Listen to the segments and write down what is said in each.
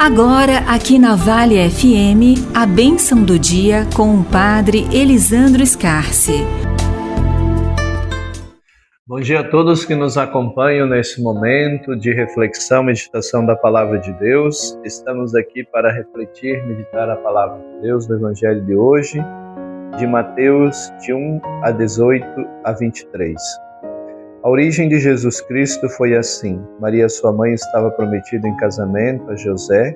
Agora, aqui na Vale FM, a bênção do dia com o Padre Elisandro Scarsi. Bom dia a todos que nos acompanham nesse momento de reflexão, meditação da Palavra de Deus. Estamos aqui para refletir, meditar a Palavra de Deus no Evangelho de hoje, de Mateus, de 1 a 18 a 23. A origem de Jesus Cristo foi assim. Maria, sua mãe, estava prometida em casamento a José,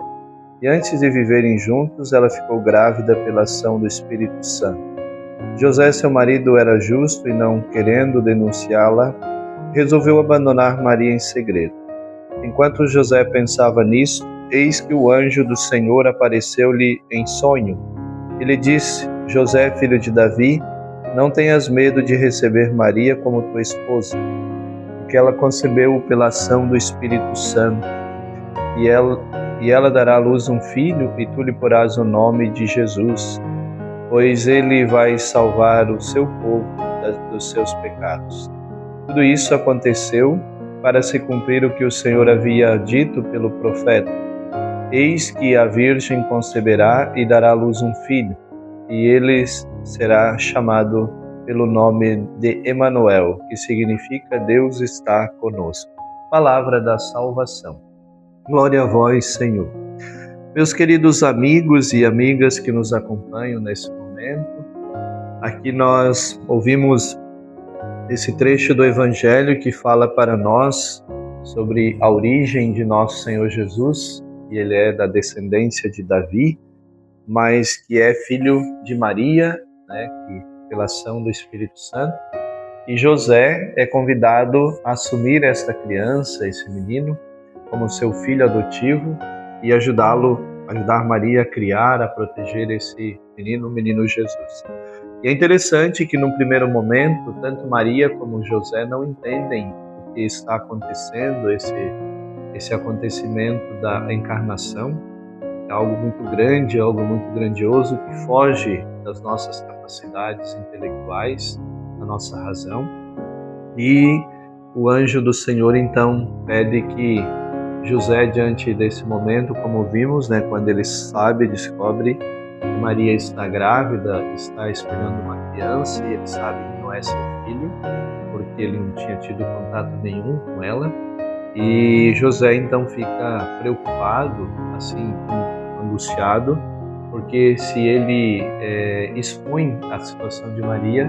e antes de viverem juntos, ela ficou grávida pela ação do Espírito Santo. José, seu marido, era justo e, não querendo denunciá-la, resolveu abandonar Maria em segredo. Enquanto José pensava nisso, eis que o anjo do Senhor apareceu-lhe em sonho. Ele disse: José, filho de Davi, não tenhas medo de receber Maria como tua esposa, porque ela concebeu pela ação do Espírito Santo, e ela dará à luz um filho, e tu lhe porás o nome de Jesus, pois ele vai salvar o seu povo dos seus pecados. Tudo isso aconteceu para se cumprir o que o Senhor havia dito pelo profeta: eis que a virgem conceberá e dará à luz um filho, e ele será chamado pelo nome de Emanuel, que significa Deus está conosco. Palavra da salvação. Glória a vós, Senhor. Meus queridos amigos e amigas que nos acompanham nesse momento, aqui nós ouvimos esse trecho do Evangelho que fala para nós sobre a origem de nosso Senhor Jesus, e ele é da descendência de Davi, mas que é filho de Maria, que pela ação do Espírito Santo, e José é convidado a assumir esta criança, esse menino, como seu filho adotivo e ajudar Maria a criar, a proteger esse menino, o menino Jesus. E é interessante que, num primeiro momento, tanto Maria como José não entendem o que está acontecendo, esse acontecimento da encarnação. É algo muito grande, algo muito grandioso, que foge das nossas capacidades intelectuais, da nossa razão. E o anjo do Senhor, então, pede que José, diante desse momento, como vimos, quando ele descobre que Maria está grávida, está esperando uma criança, e ele sabe que não é seu filho, porque ele não tinha tido contato nenhum com ela. E José, então, fica preocupado, assim, angustiado, porque se ele expõe a situação de Maria,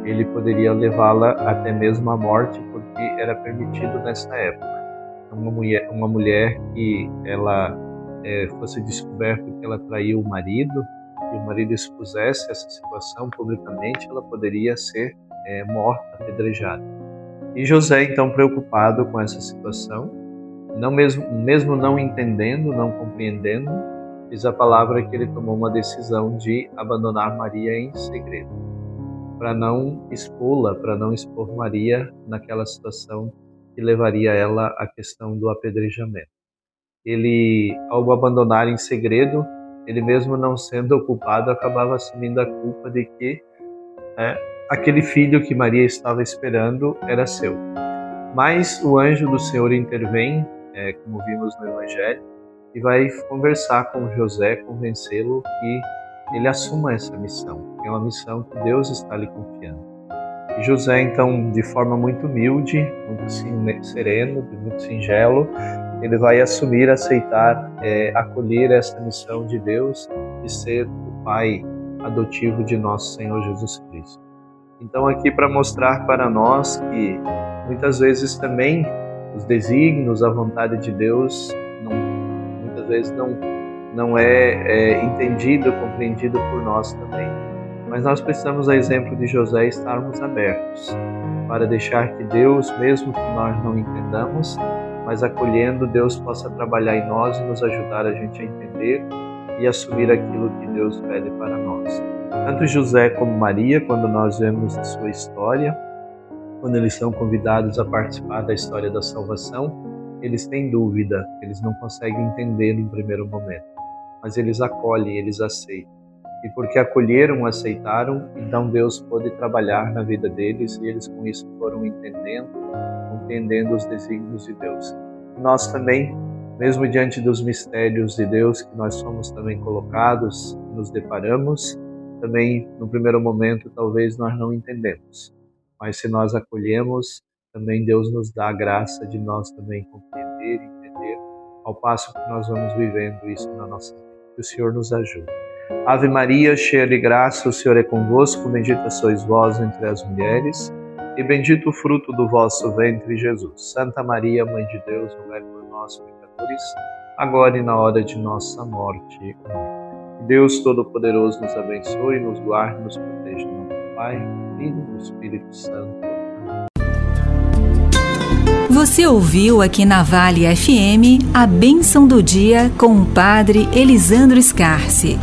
ele poderia levá-la até mesmo à morte, porque era permitido nessa época. Uma mulher que ela fosse descoberto que ela traiu o marido, e o marido expusesse essa situação publicamente, ela poderia ser morta, apedrejada. E José, então, preocupado com essa situação, mesmo não entendendo, não compreendendo, diz a palavra que ele tomou uma decisão de abandonar Maria em segredo, para não expô-la, para não expor Maria naquela situação que levaria ela à questão do apedrejamento. Ele, ao abandonar em segredo, ele mesmo não sendo o culpado, acabava assumindo a culpa de que aquele filho que Maria estava esperando era seu. Mas o anjo do Senhor intervém, como vimos no Evangelho, e vai conversar com José, convencê-lo que ele assuma essa missão, que é uma missão que Deus está lhe confiando. E José, então, de forma muito humilde, muito sereno, muito singelo, ele vai assumir, aceitar, acolher essa missão de Deus de ser o pai adotivo de nosso Senhor Jesus Cristo. Então, aqui para mostrar para nós que muitas vezes também os desígnios, a vontade de Deus, muitas vezes não é entendido, compreendido por nós também. Mas nós precisamos, a exemplo de José, estarmos abertos para deixar que Deus, mesmo que nós não entendamos, mas acolhendo, Deus possa trabalhar em nós e nos ajudar a gente a entender e assumir aquilo que Deus pede para nós. Tanto José como Maria, quando nós vemos a sua história, quando eles são convidados a participar da história da salvação, eles têm dúvida, eles não conseguem entender no primeiro momento, mas eles acolhem, eles aceitam. E porque acolheram, aceitaram, então Deus pôde trabalhar na vida deles, e eles com isso foram entendendo, compreendendo os desígnios de Deus. Nós também mesmo diante dos mistérios de Deus que nós somos também colocados, nos deparamos, também no primeiro momento talvez nós não entendemos, mas se nós acolhemos, também Deus nos dá a graça de nós também compreender e entender, ao passo que nós vamos vivendo isso na nossa vida. Que o Senhor nos ajude. Ave Maria, cheia de graça, o Senhor é convosco, bendita sois vós entre as mulheres, e bendito o fruto do vosso ventre, Jesus. Santa Maria, Mãe de Deus, rogai por nós, pecadores, agora e na hora de nossa morte. Amém. Que Deus Todo-Poderoso nos abençoe, nos guarde, nos proteja. Em nome do Pai, do Filho e do Espírito Santo. Você ouviu aqui na Vale FM a bênção do dia com o Padre Elisandro Scarce.